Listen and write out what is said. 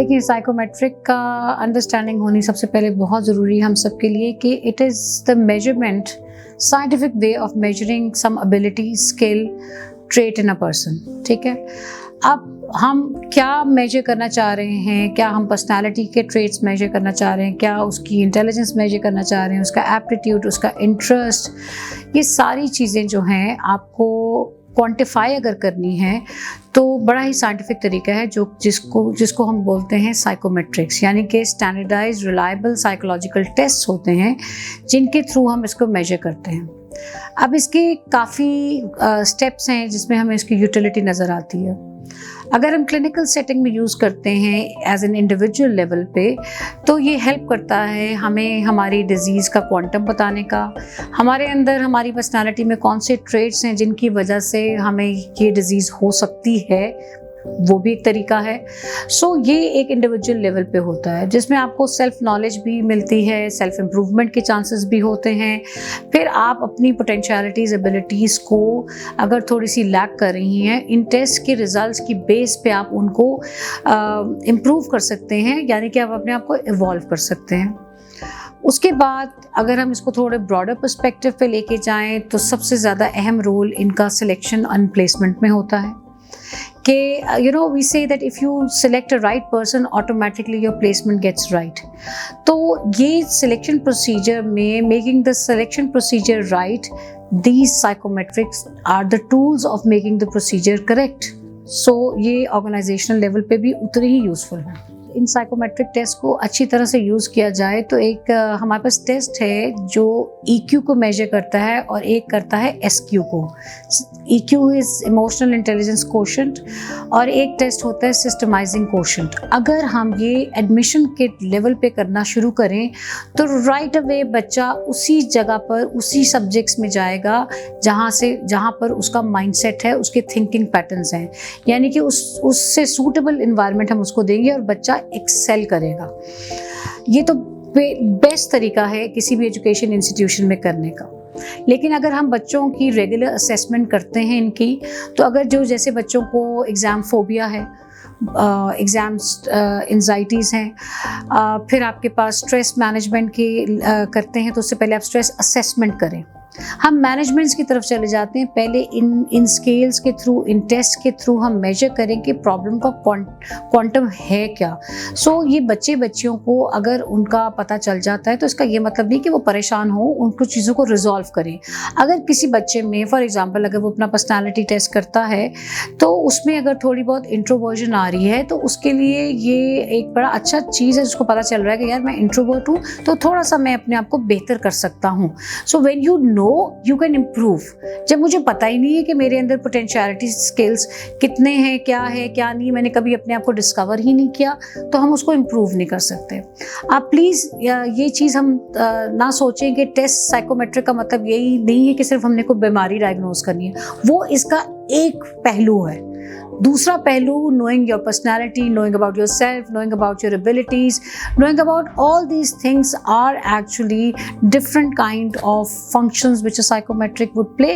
देखिए, साइकोमेट्रिक का अंडरस्टैंडिंग होनी सबसे पहले बहुत ज़रूरी है हम सब के लिए कि it is the measurement, scientific way of measuring some ability, skill, trait in a person. ठीक है, अब हम क्या मेजर करना चाह रहे हैं? क्या हम पर्सनालिटी के ट्रेट्स मेजर करना चाह रहे हैं? क्या उसकी इंटेलिजेंस मेजर करना चाह रहे हैं? उसका एप्टीट्यूड, उसका इंटरेस्ट, ये सारी चीज़ें जो हैं आपको क्वांटिफाई अगर करनी है तो बड़ा ही साइंटिफिक तरीका है जिसको हम बोलते हैं साइकोमेट्रिक्स, यानी कि स्टैंडर्डाइज्ड रिलायबल साइकोलॉजिकल टेस्ट होते हैं जिनके थ्रू हम इसको मेजर करते हैं। अब इसके काफ़ी स्टेप्स हैं जिसमें हमें इसकी यूटिलिटी नज़र आती है। अगर हम क्लिनिकल सेटिंग में यूज़ करते हैं एज एन इंडिविजुअल लेवल पे, तो ये हेल्प करता है हमें हमारी डिज़ीज़ का क्वांटम बताने का, हमारे अंदर हमारी पर्सनालिटी में कौन से ट्रेट्स हैं जिनकी वजह से हमें ये डिज़ीज़ हो सकती है, वो भी एक तरीका है। सो ये एक इंडिविजुअल लेवल पे होता है जिसमें आपको सेल्फ नॉलेज भी मिलती है, सेल्फ इम्प्रूवमेंट के चांसेस भी होते हैं। फिर आप अपनी पोटेंशियलिटीज़, एबिलिटीज़ को अगर थोड़ी सी लैक कर रही हैं, इन टेस्ट के रिजल्ट्स की बेस पे आप उनको इम्प्रूव कर सकते हैं, यानी कि आप अपने आप को इवॉल्व कर सकते हैं। उसके बाद अगर हम इसको थोड़े ब्रॉडर पर्सपेक्टिव पे लेके जाएं तो सबसे ज़्यादा अहम रोल इनका सिलेक्शन एंड प्लेसमेंट में होता है कि we say that if you select a right person, automatically your placement gets right. तो ये selection procedure में, making the selection procedure right, these psychometrics are the tools of making the procedure correct. So ये organizational level पे भी उतने ही useful है। इन psychometric test को अच्छी तरह से यूज़ किया जाए तो एक हमारे पास टेस्ट है जो EQ को मेजर करता है और एक करता है SQ को। EQ is emotional intelligence quotient और एक टेस्ट होता है सिस्टमाइजिंग कोशेंट। अगर हम ये एडमिशन के लेवल पे करना शुरू करें तो राइट अवे बच्चा उसी जगह पर, उसी सब्जेक्ट्स में जाएगा जहाँ पर उसका माइंडसेट है, उसके थिंकिंग पैटर्न्स हैं, यानी कि उससे सूटेबल इन्वायरमेंट हम उसको देंगे और बच्चा एक्सेल करेगा। ये तो बेस्ट तरीका है किसी भी एजुकेशन इंस्टीट्यूशन में करने का। लेकिन अगर हम बच्चों की रेगुलर असेसमेंट करते हैं इनकी, तो अगर जैसे बच्चों को एग्ज़ाम फोबिया है, एग्ज़ाम्स एंजाइटीज़ हैं, फिर आपके पास स्ट्रेस मैनेजमेंट की करते हैं, तो उससे पहले आप स्ट्रेस असेसमेंट करें। हम मैनेजमेंट्स की तरफ चले जाते हैं, पहले इन स्केल्स के थ्रू, इन टेस्ट के थ्रू हम मेजर करें कि प्रॉब्लम का क्वांटम है क्या। सो ये बच्चियों को अगर उनका पता चल जाता है तो इसका ये मतलब नहीं कि वो परेशान हो, उनको चीज़ों को रिजॉल्व करें। अगर किसी बच्चे में फॉर एग्जांपल अगर वो अपना पर्सनालिटी टेस्ट करता है तो उसमें अगर थोड़ी बहुत इंट्रोवर्जन आ रही है तो उसके लिए ये एक बड़ा अच्छा चीज़ है, जिसको पता चल रहा है कि यार मैं इंट्रोवर्ट हूँ तो थोड़ा सा मैं अपने आप को बेहतर कर सकता हूँ। So when you know you can improve. जब मुझे पता ही नहीं है कि मेरे अंदर पोटेंशियलिटी स्किल्स कितने हैं, क्या है क्या नहीं, मैंने कभी अपने आप को डिस्कवर ही नहीं किया, तो हम उसको इम्प्रूव नहीं कर सकते। आप प्लीज़ ये चीज़ हम ना सोचें कि टेस्ट साइकोमेट्रिक का मतलब यही नहीं है कि सिर्फ हमने कोई बीमारी डायग्नोज करनी है, वो इसका एक पहलू है। दूसरा पहलू, knowing your personality, knowing about yourself, knowing about your abilities, knowing about all these things are actually different kind of functions which a psychometric would play.